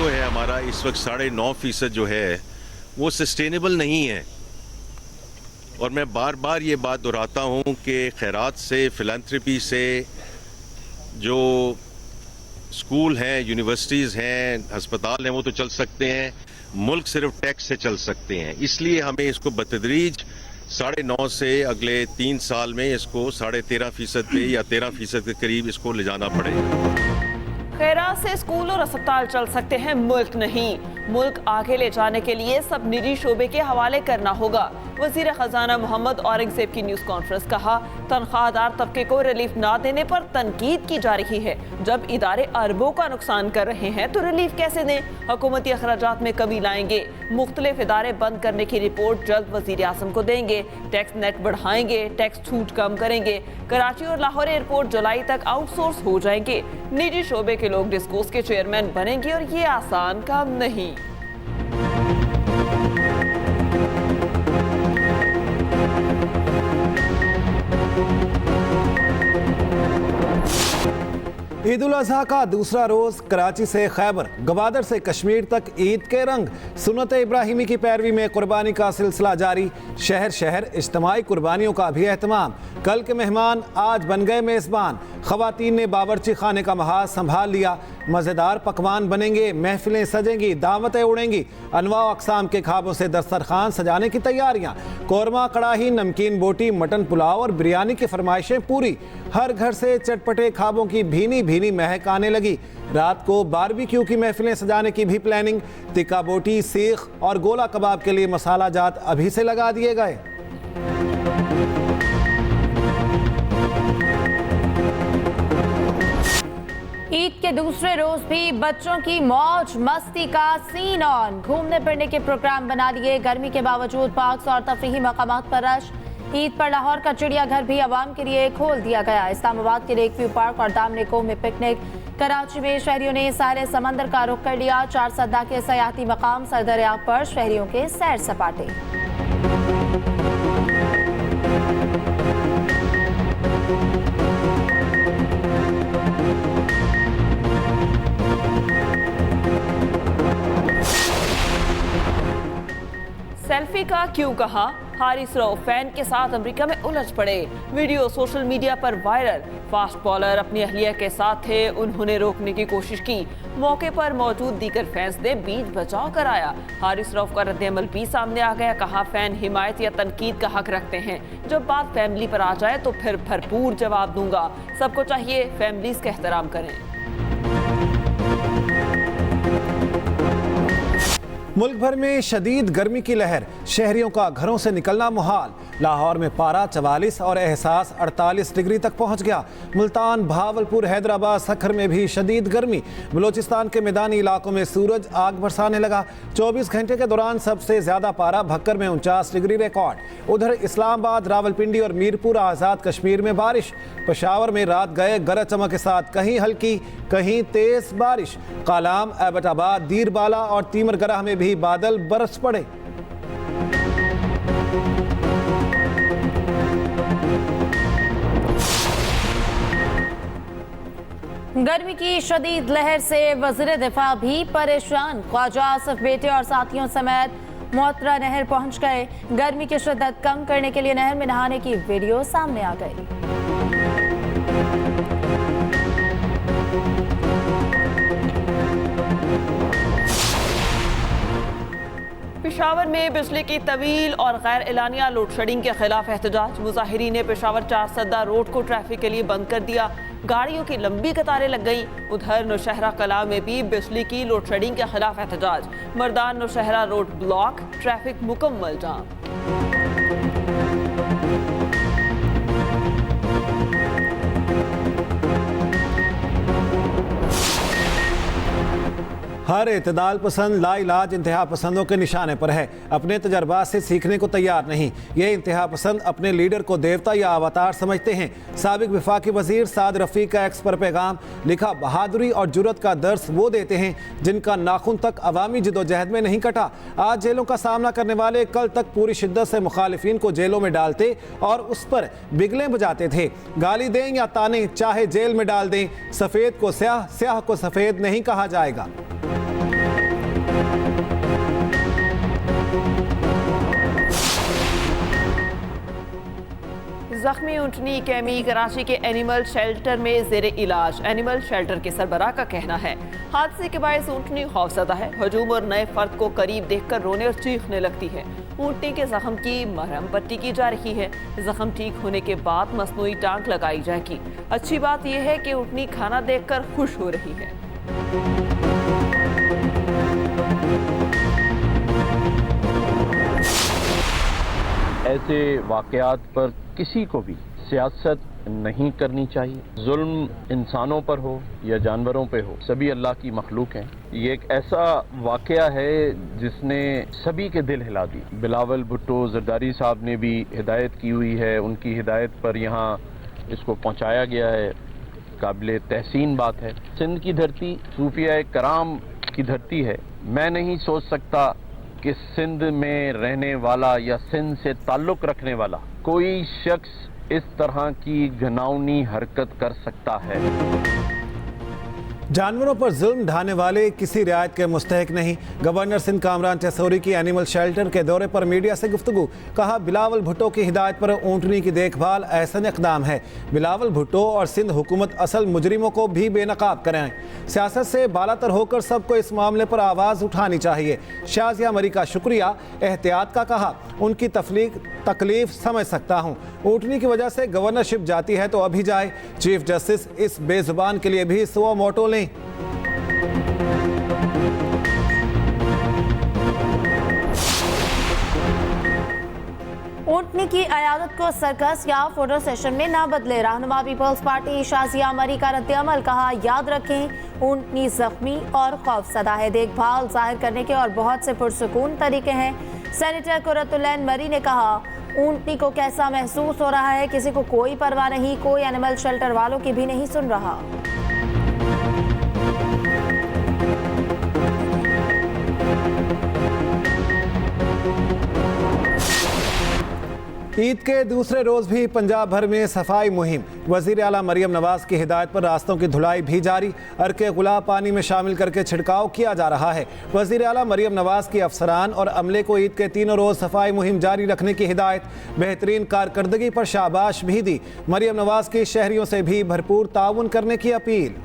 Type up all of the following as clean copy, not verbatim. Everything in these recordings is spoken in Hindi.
जो है हमारा इस वक्त 9.5% जो है वो सस्टेनेबल नहीं है। और मैं बार बार ये बात दोहराता हूँ कि खैरात से, फिलैंथ्रपी से जो स्कूल हैं, यूनिवर्सिटीज़ हैं, हस्पताल हैं, वो तो चल सकते हैं, मुल्क सिर्फ टैक्स से चल सकते हैं। इसलिए हमें इसको बतदरीज 9.5 से अगले 3 साल में इसको 13.5% पे या 13% के करीब इसको ले जाना पड़ेगा। खैरात से स्कूल और अस्पताल चल सकते हैं, मुल्क नहीं। मुल्क आगे ले जाने के लिए सब निजी शोबे के हवाले करना होगा। वजीर खजाना मोहम्मद औरंगजेब की न्यूज़ कॉन्फ्रेंस। कहा, तनख्वाहदार तबके को रिलीफ ना देने पर तनकीद की जा रही है। जब इदारे अरबों का नुकसान कर रहे हैं तो रिलीफ कैसे दें? हुकूमती अखराजात में कमी लाएंगे। मुख्तलिफ इदारे बंद करने की रिपोर्ट जल्द वजीर आज़म को देंगे। टैक्स नेट बढ़ाएंगे, टैक्स छूट कम करेंगे। कराची और लाहौर एयरपोर्ट जुलाई तक आउटसोर्स हो जाएंगे। निजी शोबे के लोग डिस्कोस के चेयरमैन बनेंगे और ये आसान काम नहीं। ईद उल अज़हा का दूसरा रोज कराची से खैबर, गवादर से कश्मीर तक ईद के रंग। सुन्नत इब्राहिमी की पैरवी में कुर्बानी का सिलसिला जारी। शहर शहर इज्तिमाई कुर्बानियों का भी एहतमाम। कल के मेहमान आज बन गए मेज़बान। ख़वातीन ने बावर्ची खाने का महाज संभाल लिया। मज़ेदार पकवान बनेंगे, महफिलें सजेंगी, दावतें उड़ेंगी। अनवा अक़साम के खाबों से दस्तरखान सजाने की तैयारियाँ। कौरमा, कड़ाही, नमकीन बोटी, मटन पुलाव और बिरयानी की फरमाइशें पूरी। हर घर से चटपटे खाबों की भीनी भीनी महक आने लगी। रात को बारबेक्यू की महफिलें सजाने की भी प्लानिंग। तिक्का बोटी, सीख और गोला कबाब के लिए मसाला जात अभी से लगा दिए गए। ईद के दूसरे रोज भी बच्चों की मौज मस्ती का सीन ऑन। घूमने फिरने के प्रोग्राम बना लिए। गर्मी के बावजूद पार्क्स और तफरीही मकामात पर रश। ईद पर लाहौर का चिड़ियाघर भी आवाम के लिए खोल दिया गया। इस्लामाबाद के लेक व्यू पार्क और दामनेको में पिकनिक। कराची में शहरियों ने सारे समंदर का रुख कर लिया। 4 सद्दा के सयाहती मकाम सर दरिया पर शहरियों के सैर सपाटे। सेल्फी का क्यों कहा? हारिस रऊफ फैन के साथ अमेरिका में उलझ पड़े। वीडियो सोशल मीडिया पर वायरल। फास्ट बॉलर अपनी अहलिया के साथ थे, उन्होंने रोकने की कोशिश की। मौके पर मौजूद दीगर फैंस ने बीच बचाव कराया। हारिस रऊफ का रद्द-ए-अमल भी सामने आ गया। कहा, फैन हिमायत या तनकीद का हक रखते हैं। जब बात फैमिली पर आ जाए तो फिर भरपूर जवाब दूंगा। सबको चाहिए फैमिलीज का एहतराम करें। मुल्क भर में शदीद गर्मी की लहर। शहरियों का घरों से निकलना मुहाल। लाहौर में पारा 44 और एहसास 48 डिग्री तक पहुंच गया। मुल्तान, भावलपुर, हैदराबाद, सखर में भी शदीद गर्मी। बलोचिस्तान के मैदानी इलाकों में सूरज आग बरसाने लगा। 24 घंटे के दौरान सबसे ज्यादा पारा भक्कर में 49 डिग्री रिकॉर्ड। उधर इस्लामाबाद, रावलपिंडी और मीरपुर आज़ाद कश्मीर में बारिश। पेशावर में रात गए गरज चमक के साथ कहीं हल्की कहीं तेज बारिश। कालाम, एबटाबाद, दीरबाला और तीमरगराह में भी बादल बरस पड़े। गर्मी की शदीद लहर से वज़ीर दिफा भी परेशान। ख्वाजा आसिफ बेटे और साथियों समेत मोहतरा नहर पहुंच गए। गर्मी की शिद्दत कम करने के लिए नहर में नहाने की वीडियो सामने आ गई। पेशावर में बिजली की तवील और गैर एलानिया लोड शेडिंग के खिलाफ एहतजाज। मुजाहिरीन ने पेशावर 4 सद्दा रोड को ट्रैफिक के लिए बंद कर दिया। गाड़ियों की लंबी कतारें लग गई। उधर नौशहरा कला में भी बिजली की लोड शेडिंग के खिलाफ एहतजाज। Mardan Nowshera road block, traffic मुकम्मल जाम। हर इत्तेदाल पसंद लाइलाज इंतहा पसंदों के निशाने पर है। अपने तजर्बात से सीखने को तैयार नहीं। ये इंतहा पसंद अपने लीडर को देवता या अवतार समझते हैं। साबिक वफाकी वजीर साद रफ़ीक का एक्स पर पैगाम लिखा, बहादुरी और जुर्रत का दर्स वो देते हैं जिनका नाखून तक अवामी जदोजहद में नहीं कटा। आज जेलों का सामना करने वाले कल तक पूरी शिद्दत से मुखालिफिन को जेलों में डालते और उस पर बिगलें बजाते थे। गाली दें या ताने, चाहे जेल में डाल दें, सफ़ेद को स्याह, स्याह को सफ़ेद नहीं कहा जाएगा। जख्मी ऊंटनी कैमी कराची के एनिमल शेल्टर में जेर इलाज। एनिमल शेल्टर के सरबराह का कहना है हादसे के बायस ऊंटनी खौफजदा है। हजूम और नए फर्द को करीब देखकर रोने और चीखने लगती है। ऊंटनी के जख्म की मरहम पट्टी की जा रही है। जख्म ठीक होने के बाद मसनूई टांक लगाई जाएगी। अच्छी बात यह है कि ऊंटनी खाना देखकर खुश हो रही है। ऐसे वाक़यात पर किसी को भी सियासत नहीं करनी चाहिए। जुल्म इंसानों पर हो या जानवरों पे हो, सभी अल्लाह की मखलूक हैं। ये एक ऐसा वाक़या है जिसने सभी के दिल हिला दी। बिलावल भुट्टो जरदारी साहब ने भी हिदायत की हुई है, उनकी हिदायत पर यहाँ इसको पहुँचाया गया है। काबिल तहसीन बात है। सिंध की धरती सूफिया कराम की धरती है। मैं नहीं सोच सकता कि सिंध में रहने वाला या सिंध से ताल्लुक़ रखने वाला कोई शख्स इस तरह की घिनौनी हरकत कर सकता है। जानवरों पर जुल्म ढाने वाले किसी रियायत के मुस्तहिक नहीं। गवर्नर सिंध कामरान टेसौरी की एनिमल शेल्टर के दौरे पर मीडिया से गुफ्तगू। कहा बिलावल भुट्टो की हिदायत पर ऊंटनी की देखभाल एहसन इक़दाम है। बिलावल भुट्टो और सिंध हुकूमत असल मुजरिमों को भी बेनकाब कराएं। सियासत से बालातर होकर सबको इस मामले पर आवाज़ उठानी चाहिए। शाजिया मरी का शुक्रिया, एहतियात का कहा। उनकी तकलीफ समझ सकता हूँ। ऊंटनी की वजह से गवर्नरशिप जाती है तो अभी जाए। चीफ जस्टिस इस बेजुबान के लिए भी सुओ मोटो लें। ऊंटनी की अयादत को सर्कस या फोटो सेशन में ना बदले। रहनुमा पीपल्स पार्टी शाजिया मरी का रद्द-ए-अमल। कहा याद रखें ऊंटनी जख्मी और खौफजदा है। देखभाल जाहिर करने के और बहुत से पुरसुकून तरीके हैं। सेनेटर कुरतुल्लैन मरी ने कहा ऊंटनी को कैसा महसूस हो रहा है, किसी को कोई परवाह नहीं, कोई एनिमल शेल्टर वालों की भी नहीं सुन रहा। ईद के दूसरे रोज भी पंजाब भर में सफाई मुहिम। वजीर आला मरियम नवाज की हिदायत पर रास्तों की धुलाई भी जारी। अर्के गुलाब पानी में शामिल करके छिड़काव किया जा रहा है। वजीर आला मरियम नवाज की अफसरान और अमले को ईद के तीनों रोज सफाई मुहिम जारी रखने की हिदायत। बेहतरीन कारकर्दगी पर शाबाश भी दी। मरियम नवाज की शहरियों से भी भरपूर ताउन करने की अपील।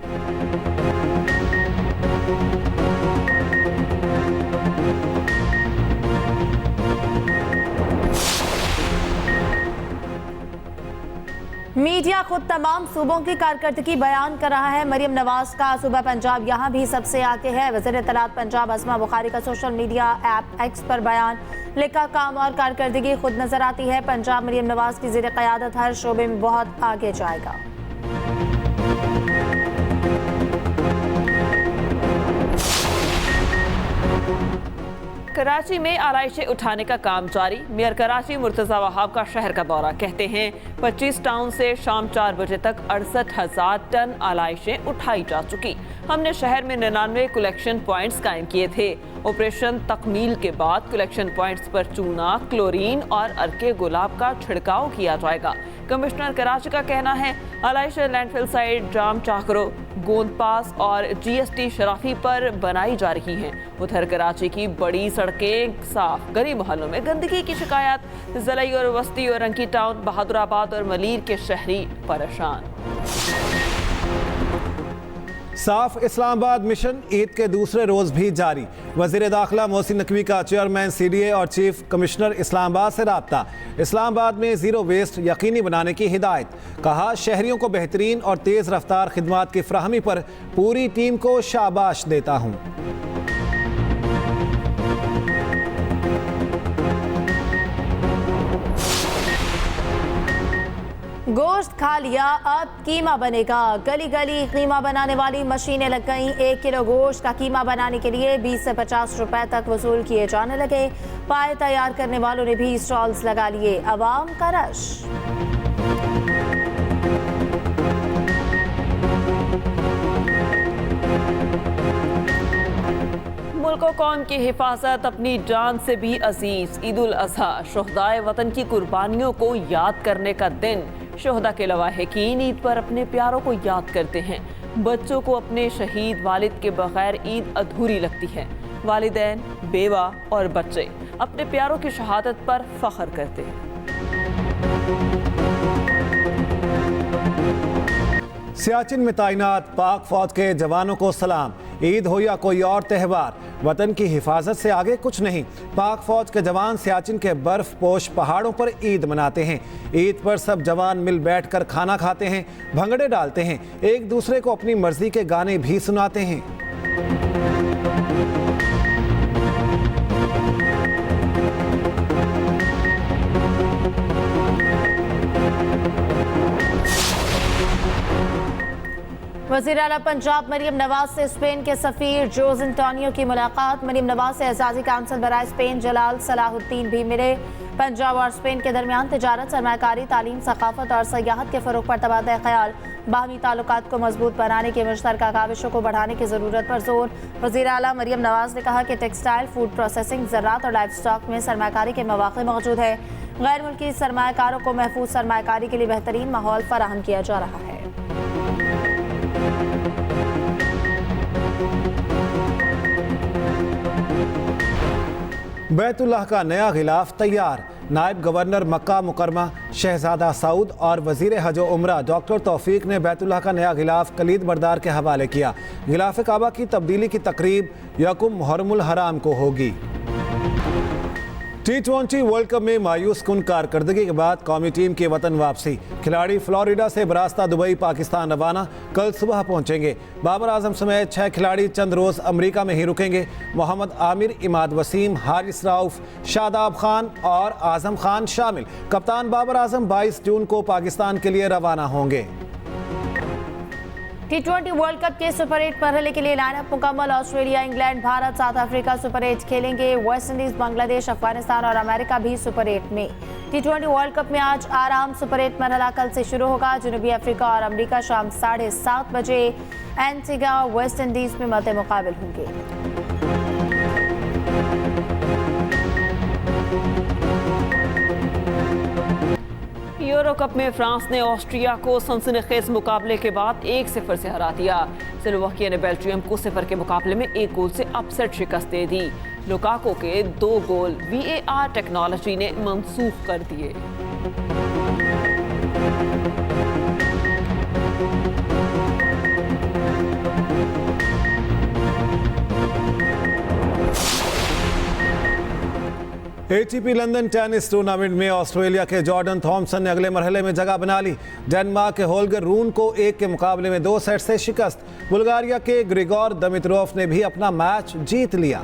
मीडिया खुद तमाम सूबों की कारकर्दगी बयान कर रहा है। मरियम नवाज का सूबा पंजाब यहाँ भी सबसे आगे है। वज़ीर इत्तलात पंजाब अस्मा बुखारी का सोशल मीडिया ऐप एक्स पर बयान। लिखा काम और कारकर्दगी खुद नजर आती है। पंजाब मरियम नवाज की ज़ेर क़यादत हर शोबे में बहुत आगे जाएगा। कराची में आलाइशें उठाने का काम जारी। मेयर कराची मुर्तज़ा वहाब का शहर का दौरा। कहते हैं 25 टाउन से शाम 4 बजे तक 68,000 टन आलाइशें उठाई जा चुकी। हमने शहर में 99 कलेक्शन पॉइंट्स कायम किए थे। ऑपरेशन तकमील के बाद कलेक्शन पॉइंट्स पर चूना, क्लोरीन और अर्के गुलाब का छिड़काव किया जाएगा। कमिश्नर कराची का कहना है आलाइशें लैंडफिल साइड, जाम चाकरो, गोंद पास और GST शराफी पर बनाई जा रही हैं। उधर कराची की बड़ी सड़कें साफ, गरीब मोहल्लों में गंदगी की शिकायत। ज़लई और वस्ती और रंकी टाउन, बहादुराबाद और मलीर के शहरी परेशान। साफ इस्लामाबाद मिशन ईद के दूसरे रोज भी जारी। वजीर दाखिला मोहसिन नकवी का चेयरमैन CDA और चीफ कमिश्नर इस्लामाबाद से राब्ता। इस्लामाबाद में ज़ीरो वेस्ट यकीनी बनाने की हिदायत। कहा शहरियों को बेहतरीन और तेज़ रफ्तार खिदमात की फ्राहमी पर पूरी टीम को शाबाश देता हूँ। गोश्त खा लिया, अब कीमा बनेगा। गली गली कीमा बनाने वाली मशीनें लग गईं। 1 किलो गोश्त का कीमा बनाने के लिए 20 से 50 रुपए तक वसूल किए जाने लगे। पाए तैयार करने वालों ने भी स्टॉल्स लगा लिए। अवाम का रश। मुल्क और कौम की हिफाजत अपनी जान से भी अजीज। ईद उल अज़हा शुहदाए वतन की कुर्बानियों को याद करने का दिन। शुहदा के लवाहिकीन ईद पर अपने प्यारों को याद करते हैं। बच्चों को अपने शहीद वालिद के बगैर ईद अधूरी लगती है। वालिदैन, बेवा और बच्चे अपने प्यारों की शहादत पर फख्र करते हैं। सियाचिन में तैनात पाक फौज के जवानों को सलाम। ईद हो या कोई और त्यौहार, वतन की हिफाजत से आगे कुछ नहीं। पाक फौज के जवान सियाचिन के बर्फ पोश पहाड़ों पर ईद मनाते हैं। ईद पर सब जवान मिल बैठकर खाना खाते हैं, भंगड़े डालते हैं, एक दूसरे को अपनी मर्जी के गाने भी सुनाते हैं। वज़ीर आला पंजाब मरियम नवाज से स्पेन के सफीर जोस एंटोनियो की मुलाकात। मरियम नवाज से एजाजी काउंसिल बराए स्पेन जलाल सलाहुद्दीन भी मिले। पंजाब और स्पेन के दरमियान तिजारत, सरमायाकारी, तालीम, सकाफत और सयाहत के फ़रोग़ पर तबादला ख्याल। बाहमी ताल्लुकात को मजबूत बनाने की मुश्तरका काविशों को बढ़ाने की ज़रूरत पर जोर। वज़ीर आला मरियम नवाज ने कहा कि टेक्सटाइल, फूड प्रोसेसिंग, ज़राअत और लाइफ स्टॉक में सरमायाकारी के मौक़े मौजूद है। गैर मुल्की सरमायाकारों को महफूज सरमायाकारी के लिए बेहतरीन माहौल फराहम किया जा रहा है। बैतुल्लाह का नया गिलाफ तैयार। नायब गवर्नर मक्का मुकरमा शहजादा सऊद और वजीर हज उम्रा डॉक्टर तौफीक ने बैतुल्लाह का नया गिलाफ कलीद बरदार के हवाले किया। गिलाफ काबा की तब्दीली की तकरीब यकुम मुहर्रमुल हराम को होगी। T20 वर्ल्ड कप में मायूस कुन कारकर्दगी के बाद कौमी टीम की वतन वापसी। खिलाड़ी फ्लोरिडा से बरास्ता दुबई पाकिस्तान रवाना, कल सुबह पहुंचेंगे। बाबर आजम समेत 6 खिलाड़ी चंद रोज अमेरिका में ही रुकेंगे। मोहम्मद आमिर, इमाद वसीम, हारिस राउफ, शादाब खान और आजम खान शामिल। कप्तान बाबर आजम 22 जून को पाकिस्तान के लिए रवाना होंगे। T20 वर्ल्ड कप के सुपर 8 मरहले के लिए लाइनअप मुकम्मल। Australia, England, Bharat, south Africa super 8 खेलेंगे। वेस्ट इंडीज, बांग्लादेश, अफगानिस्तान और अमेरिका भी सुपर 8 में। T20 वर्ल्ड कप में आज आराम सुपर 8 मरहला कल से शुरू होगा। जनूबी अफ्रीका और अमेरिका शाम 7:30 बजे एंटीगा वेस्ट इंडीज में मद्दे मुकाबिल होंगे। यूरो कप में फ्रांस ने ऑस्ट्रिया को सनसनीखेज मुकाबले के बाद 1-0 से हरा दिया। स्लोवाकिया ने बेल्जियम को 0 के मुकाबले में 1 गोल से अपसेट शिकस्त दे दी। लुकाको के 2 गोल VAR टेक्नोलॉजी ने मंसूख कर दिए। ATP लंदन टेनिस टूर्नामेंट में ऑस्ट्रेलिया के जॉर्डन थॉमसन ने अगले मरहले में जगह बना ली। डेनमार्क के होल्गर रून को 1 के मुकाबले में 2 सेट से शिकस्त। बुल्गारिया के ग्रिगोर दिमित्रोव ने भी अपना मैच जीत लिया।